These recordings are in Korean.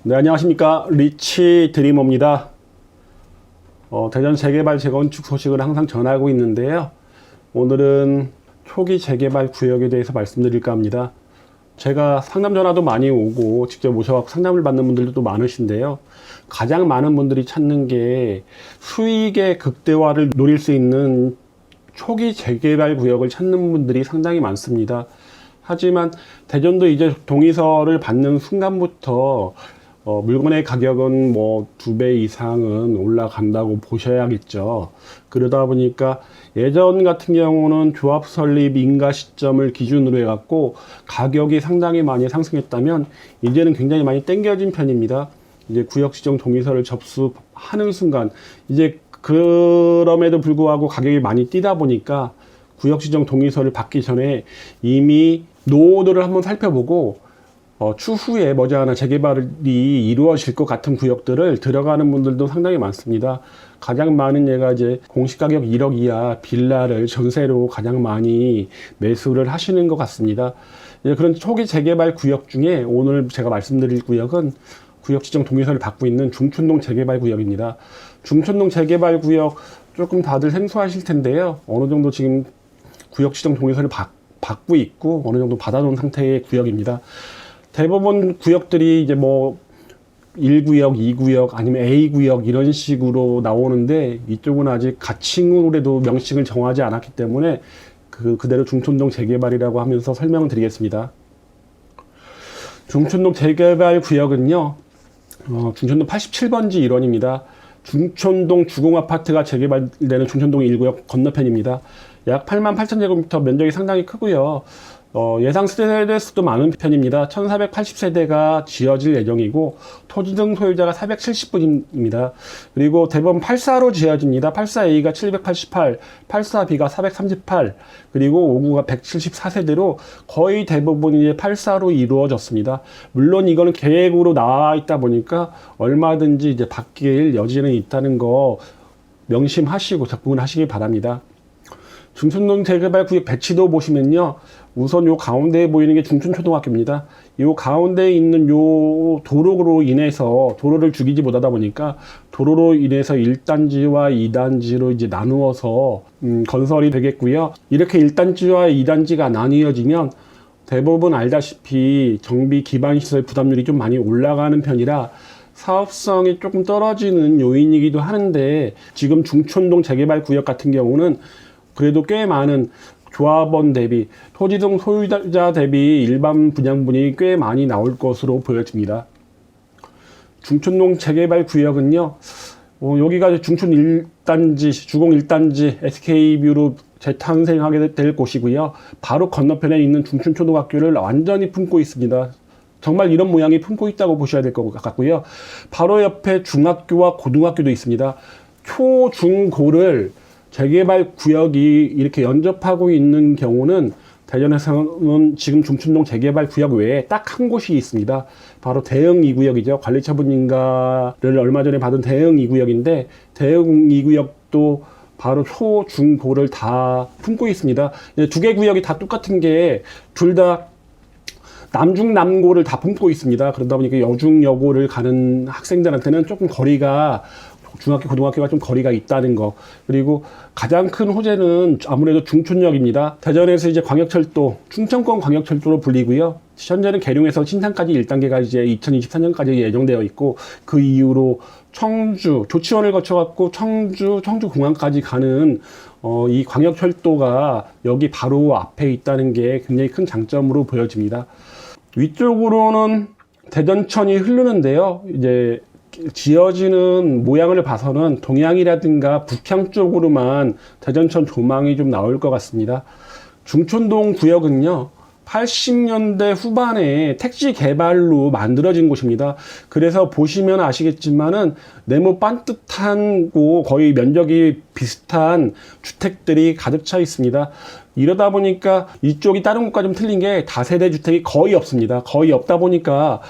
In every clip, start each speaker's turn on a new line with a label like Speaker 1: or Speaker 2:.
Speaker 1: 네, 안녕하십니까. 리치 드리머입니다. 대전 재개발 재건축 소식을 항상 전하고 있는데요. 오늘은 초기 재개발 구역에 대해서 말씀드릴까 합니다. 제가 상담 전화도 많이 오고 직접 모셔서 상담을 받는 분들도 많으신데요. 가장 많은 분들이 찾는 게 수익의 극대화를 노릴 수 있는 초기 재개발 구역을 찾는 분들이 상당히 많습니다. 하지만 대전도 이제 동의서를 받는 순간부터 물건의 가격은 뭐 2배 이상은 올라간다고 보셔야겠죠. 그러다 보니까 예전 같은 경우는 조합 설립 인가 시점을 기준으로 해갖고 가격이 상당히 많이 상승했다면 이제는 굉장히 많이 땡겨진 편입니다. 이제 구역지정 동의서를 접수하는 순간 이제 그럼에도 불구하고 가격이 많이 뛰다 보니까 구역지정 동의서를 받기 전에 이미 노후도를 한번 살펴보고 추후에 머지않아 재개발이 이루어질 것 같은 구역들을 들어가는 분들도 상당히 많습니다. 가장 많은 예가 이제 공시가격 1억 이하 빌라를 전세로 가장 많이 매수를 하시는 것 같습니다. 그런 초기 재개발 구역 중에 오늘 제가 말씀드릴 구역은 구역지정 동의서를 받고 있는 중촌동 재개발 구역입니다. 중촌동 재개발 구역 조금 다들 생소하실 텐데요. 어느 정도 지금 구역지정 동의서를 받고 있고 어느 정도 받아놓은 상태의 구역입니다. 대부분 구역들이 이제 뭐 1구역, 2구역 아니면 A구역 이런 식으로 나오는데 이쪽은 아직 가칭으로도 명칭을 정하지 않았기 때문에 그대로 중촌동 재개발이라고 하면서 설명을 드리겠습니다. 중촌동 재개발 구역은요, 중촌동 87번지 일원입니다. 중촌동 주공아파트가 재개발되는 중촌동 1구역 건너편입니다. 약 88,000제곱미터 면적이 상당히 크고요. 예상 세대 수도 많은 편입니다. 1480세대가 지어질 예정이고 토지 등 소유자가 470분입니다. 그리고 대부분 84로 지어집니다. 84A가 788, 84B가 438, 그리고 59가 174세대로 거의 대부분 이제 84로 이루어졌습니다. 물론 이거는 계획으로 나와 있다 보니까 얼마든지 이제 바뀔 여지는 있다는 거 명심하시고 접근하시기 바랍니다. 중촌동 재개발 구역 배치도 보시면요. 우선 요 가운데에 보이는 게 중촌초등학교입니다. 요 가운데에 있는 요 도로로 인해서 도로를 죽이지 못하다 보니까 도로로 인해서 1단지와 2단지로 이제 나누어서 건설이 되겠고요. 이렇게 1단지와 2단지가 나뉘어지면 대부분 알다시피 정비 기반 시설 부담률이 좀 많이 올라가는 편이라 사업성이 조금 떨어지는 요인이기도 하는데 지금 중촌동 재개발 구역 같은 경우는 그래도 꽤 많은 조합원 대비 토지 등 소유자 대비 일반 분양분이 꽤 많이 나올 것으로 보여집니다. 중촌동 재개발 구역은요, 여기가 중촌 1단지, 주공 1단지 SK뷰로 재탄생하게 될 곳이고요. 바로 건너편에 있는 중촌초등학교를 완전히 품고 있습니다. 정말 이런 모양이 품고 있다고 보셔야 될 것 같고요. 바로 옆에 중학교와 고등학교도 있습니다. 초, 중, 고를 재개발 구역이 이렇게 연접하고 있는 경우는 대전에서는 지금 중촌동 재개발 구역 외에 딱 한 곳이 있습니다. 바로 대흥 2구역이죠. 관리처분 인가를 얼마 전에 받은 대흥 2구역인데 대흥 2구역도 바로 초, 중, 고를 다 품고 있습니다. 두 개 구역이 다 똑같은 게 둘 다 남중 남고를 다 품고 있습니다. 그러다 보니까 여중 여고를 가는 학생들한테는 조금 거리가 중학교, 고등학교가 좀 거리가 있다는 거. 그리고 가장 큰 호재는 아무래도 중촌역입니다. 대전에서 이제 광역철도, 충청권 광역철도로 불리고요. 현재는 계룡에서 신탄까지 1단계가 이제 2024년까지 예정되어 있고, 그 이후로 청주, 조치원을 거쳐갖고 청주 공항까지 가는, 이 광역철도가 여기 바로 앞에 있다는 게 굉장히 큰 장점으로 보여집니다. 위쪽으로는 대전천이 흐르는데요. 이제 지어지는 모양을 봐서는 동향이라든가 북향 쪽으로만 대전천 조망이 좀 나올 것 같습니다. 중촌동 구역은요, 80년대 후반에 택지 개발로 만들어진 곳입니다. 그래서 보시면 아시겠지만은 네모 반듯하고 거의 면적이 비슷한 주택들이 가득 차 있습니다. 이러다 보니까 이쪽이 다른 곳과 좀 틀린 게 다세대 주택이 거의 없습니다. 거의 없다 보니까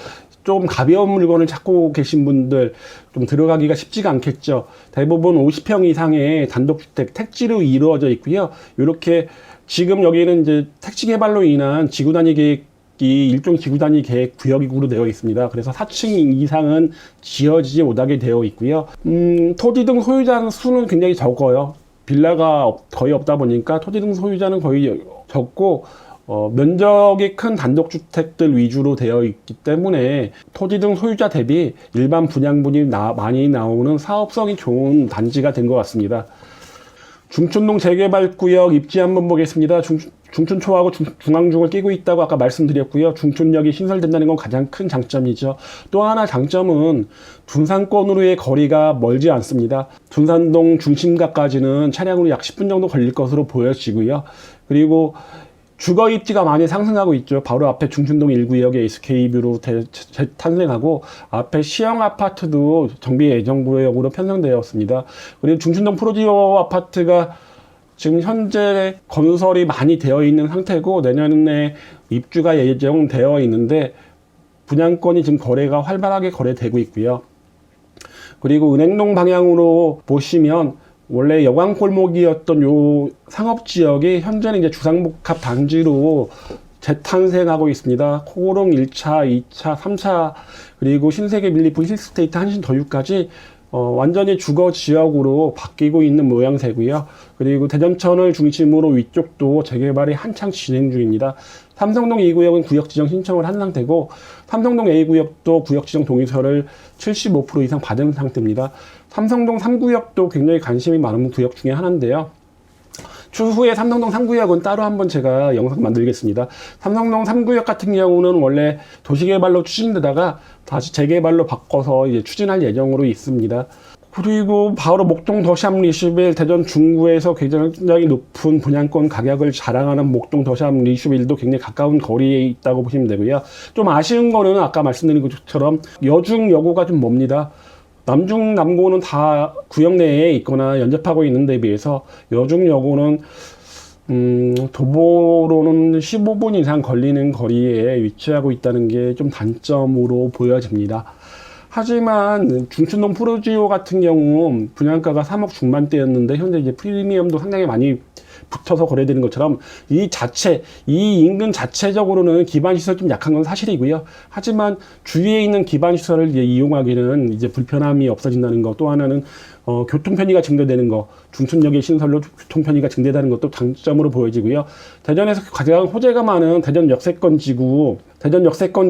Speaker 1: 좀 가벼운 물건을 찾고 계신 분들 좀 들어가기가 쉽지가 않겠죠. 대부분 50평 이상의 단독주택, 택지로 이루어져 있고요. 이렇게 지금 여기는 이제 택지 개발로 인한 지구 단위 계획 구역이 일종 기후단위 계획 구역으로 되어 있습니다. 그래서 4층 이상은 지어지지 못하게 되어 있고요. 토지 등 소유자 수는 굉장히 적어요. 빌라가 거의 없다 보니까 토지 등 소유자는 거의 적고 면적이 큰 단독주택들 위주로 되어 있기 때문에 토지 등 소유자 대비 일반 분양분이 많이 나오는 사업성이 좋은 단지가 된 것 같습니다. 중촌동 재개발구역 입지 한번 보겠습니다. 중촌초하고 중앙중을 끼고 있다고 아까 말씀드렸고요. 중촌역이 신설된다는 건 가장 큰 장점이죠. 또 하나 장점은 둔산권으로의 거리가 멀지 않습니다. 둔산동 중심가까지는 차량으로 약 10분 정도 걸릴 것으로 보여지고요. 그리고 주거 입지가 많이 상승하고 있죠. 바로 앞에 중촌동 1구역에 SK뷰로 탄생하고 앞에 시형 아파트도 정비 예정구역으로 편성되었습니다. 그리고 중촌동 프로지오 아파트가 지금 현재 건설이 많이 되어 있는 상태고 내년에 입주가 예정되어 있는데 분양권이 지금 거래가 활발하게 거래되고 있고요. 그리고 은행동 방향으로 보시면 원래 여광골목이었던 요 상업지역이 현재는 이제 주상복합 단지로 재탄생하고 있습니다. 코오롱 1차, 2차, 3차, 그리고 신세계 밀리프 힐스테이트 한신더유까지 완전히 주거 지역으로 바뀌고 있는 모양새고요. 그리고 대전천을 중심으로 위쪽도 재개발이 한창 진행 중입니다. 삼성동 2구역은 구역지정 신청을 한 상태고 삼성동 A구역도 구역지정 동의서를 75% 이상 받은 상태입니다. 삼성동 3구역도 굉장히 관심이 많은 구역 중에 하나인데요. 추후에 삼성동 3구역은 따로 한번 제가 영상 만들겠습니다. 삼성동 3구역 같은 경우는 원래 도시개발로 추진되다가 다시 재개발로 바꿔서 이제 추진할 예정으로 있습니다. 그리고 바로 목동 더샵 리슈빌 대전 중구에서 굉장히 높은 분양권 가격을 자랑하는 목동 더샵 리슈빌도 굉장히 가까운 거리에 있다고 보시면 되고요. 좀 아쉬운 거는 아까 말씀드린 것처럼 여중 여고가 좀 멉니다. 남중 남고는 다 구역 내에 있거나 연접하고 있는 데 비해서 여중 여고는 도보로는 15분 이상 걸리는 거리에 위치하고 있다는 게 좀 단점으로 보여집니다. 하지만 중촌동 프로지오 같은 경우 분양가가 3억 중반대였는데 현재 이제 프리미엄도 상당히 많이 붙어서 거래되는 것처럼 이 인근 자체적으로는 기반시설 좀 약한 건 사실이고요. 하지만 주위에 있는 기반시설을 이용하기는 이제 불편함이 없어진다는 것, 또 하나는 교통 편의가 증대되는 것, 중촌역의 신설로 교통 편의가 증대되는 것도 장점으로 보여지고요. 대전에서 가장 호재가 많은 대전 역세권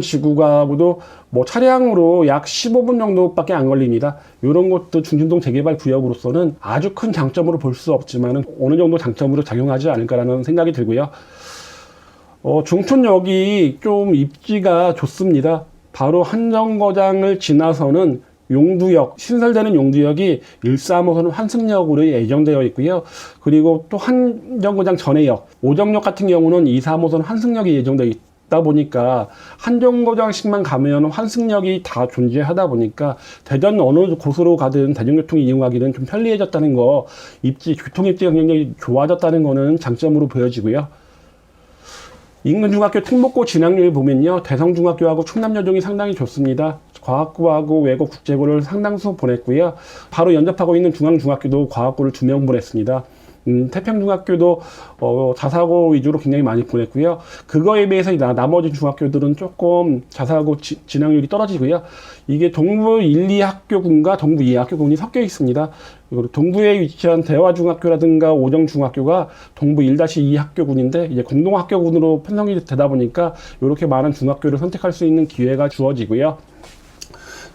Speaker 1: 지구가도 뭐 차량으로 약 15분 정도밖에 안 걸립니다. 이런 것도 중촌동 재개발 구역으로서는 아주 큰 장점으로 볼 수 없지만 어느 정도 장점으로 작용하지 않을까라는 생각이 들고요. 중촌역이 좀 입지가 좋습니다. 바로 한정거장을 지나서는 용두역, 신설되는 용두역이 1-3호선 환승역으로 예정되어 있고요. 그리고 또 한정거장 전해역, 오정역 같은 경우는 2-3호선 환승역이 예정되어 있다 보니까 한정거장씩만 가면 환승역이 다 존재하다 보니까 대전 어느 곳으로 가든 대중교통 이용하기는 좀 편리해졌다는 거, 교통 입지가 굉장히 좋아졌다는 거는 장점으로 보여지고요. 인근 중학교 특목고 진학률 보면요, 대성중학교하고 충남여중이 상당히 좋습니다. 과학고하고 외고 국제고를 상당수 보냈고요. 바로 연접하고 있는 중앙중학교도 과학고를 2명 보냈습니다. 태평중학교도 자사고 위주로 굉장히 많이 보냈고요. 그거에 비해서 나머지 중학교들은 조금 자사고 진학률이 떨어지고요. 이게 동부 1, 2학교군과 동부 2학교군이 섞여 있습니다. 그리고 동부에 위치한 대화중학교라든가 오정중학교가 동부 1-2학교군인데 이제 공동학교군으로 편성이 되다 보니까 이렇게 많은 중학교를 선택할 수 있는 기회가 주어지고요.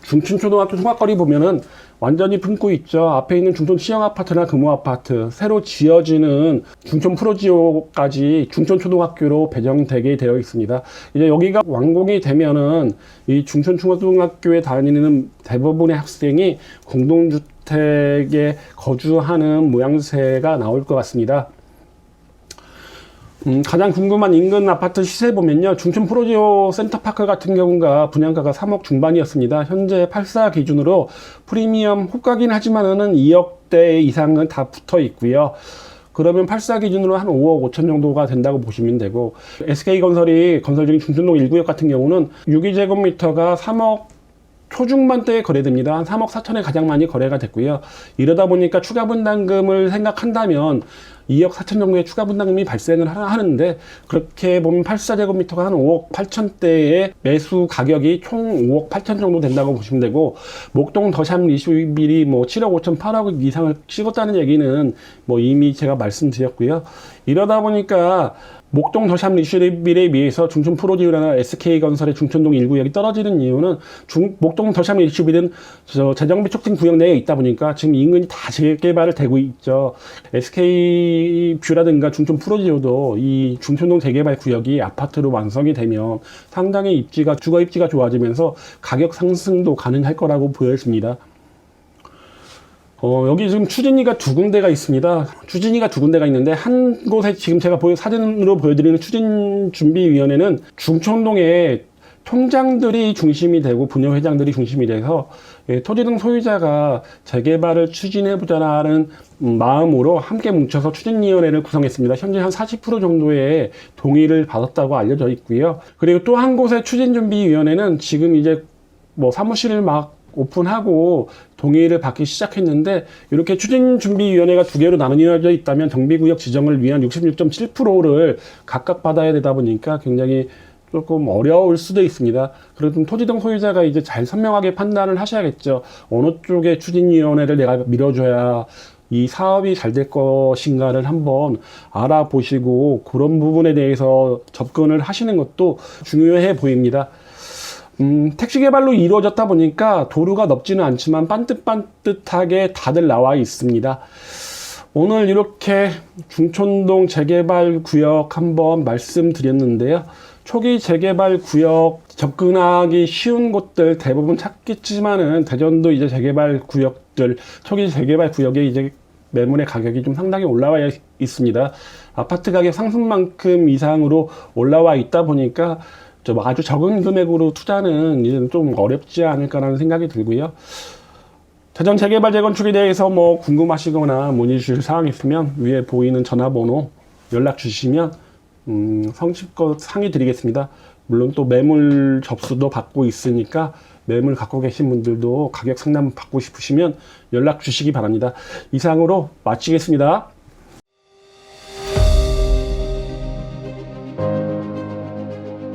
Speaker 1: 중촌초등학교 통학거리 보면은 완전히 품고 있죠. 앞에 있는 중촌 시형 아파트나 금호 아파트, 새로 지어지는 중촌 프로지오까지 중촌초등학교로 배정되게 되어 있습니다. 이제 여기가 완공이 되면은 이 중촌초등학교에 다니는 대부분의 학생이 공동주택에 거주하는 모양새가 나올 것 같습니다. 가장 궁금한 인근 아파트 시세 보면요, 중촌 프로지오 센터파크 같은 경우가 분양가가 3억 중반이었습니다. 현재 84 기준으로 프리미엄 호가긴 하지만은 2억대 이상은 다 붙어 있고요. 그러면 84 기준으로 한 5억 5천 정도가 된다고 보시면 되고, SK건설이 건설 중인 중촌동 1구역 같은 경우는 62제곱미터가 3억 초중반대에 거래됩니다. 한 3억 4천에 가장 많이 거래가 됐고요. 이러다 보니까 추가 분담금을 생각한다면 2억 4천 정도의 추가 분담금이 발생을 하는데, 그렇게 보면 84제곱미터가 한 5억 8천대의 매수 가격이 총 5억 8천 정도 된다고 보시면 되고, 목동 더샵 리슈빌이 뭐 7억 5천 8억 이상을 찍었다는 얘기는 뭐 이미 제가 말씀드렸고요. 이러다 보니까 목동 더샵 리슈빌에 비해서 중촌 프로지오나 SK건설의 중촌동 1구역이 떨어지는 이유는, 목동 더샵 리슈빌은 재정비 촉진 구역 내에 있다 보니까 지금 인근이 다 재개발을 되고 있죠. SK뷰라든가 중촌 프로지오도 이 중촌동 재개발 구역이 아파트로 완성이 되면 상당히 주거 입지가 좋아지면서 가격 상승도 가능할 거라고 보여집니다. 여기 지금 추진위가 두 군데가 있습니다. 추진위가 두 군데가 있는데, 한 곳에 지금 제가 사진으로 보여드리는 추진준비위원회는 중촌동에 총장들이 중심이 되고 분녀회장들이 중심이 돼서 토지 등 소유자가 재개발을 추진해보자는 마음으로 함께 뭉쳐서 추진위원회를 구성했습니다. 현재 한 40% 정도의 동의를 받았다고 알려져 있고요. 그리고 또 한 곳의 추진준비위원회는 지금 이제 뭐 사무실을 막 오픈하고 동의를 받기 시작했는데, 이렇게 추진준비위원회가 두 개로 나뉘어져 있다면 정비구역 지정을 위한 66.7%를 각각 받아야 되다 보니까 굉장히 조금 어려울 수도 있습니다. 그래도 토지등 소유자가 이제 잘 선명하게 판단을 하셔야겠죠. 어느 쪽에 추진위원회를 내가 밀어줘야 이 사업이 잘 될 것인가를 한번 알아보시고, 그런 부분에 대해서 접근을 하시는 것도 중요해 보입니다. 택지 개발로 이루어졌다 보니까 도로가 넓지는 않지만 반듯반듯하게 다들 나와 있습니다. 오늘 이렇게 중촌동 재개발 구역 한번 말씀드렸는데요. 초기 재개발 구역 접근하기 쉬운 곳들 대부분 찾겠지만은, 대전도 이제 재개발 구역들, 초기 재개발 구역에 이제 매물의 가격이 좀 상당히 올라와 있습니다. 아파트 가격 상승만큼 이상으로 올라와 있다 보니까 아주 적은 금액으로 투자는 이제 좀 어렵지 않을까라는 생각이 들고요. 대전 재개발 재건축에 대해서 뭐 궁금하시거나 문의 주실 사항 있으면 위에 보이는 전화번호 연락 주시면 성심껏 상의 드리겠습니다. 물론 또 매물 접수도 받고 있으니까 매물 갖고 계신 분들도 가격 상담 받고 싶으시면 연락 주시기 바랍니다. 이상으로 마치겠습니다.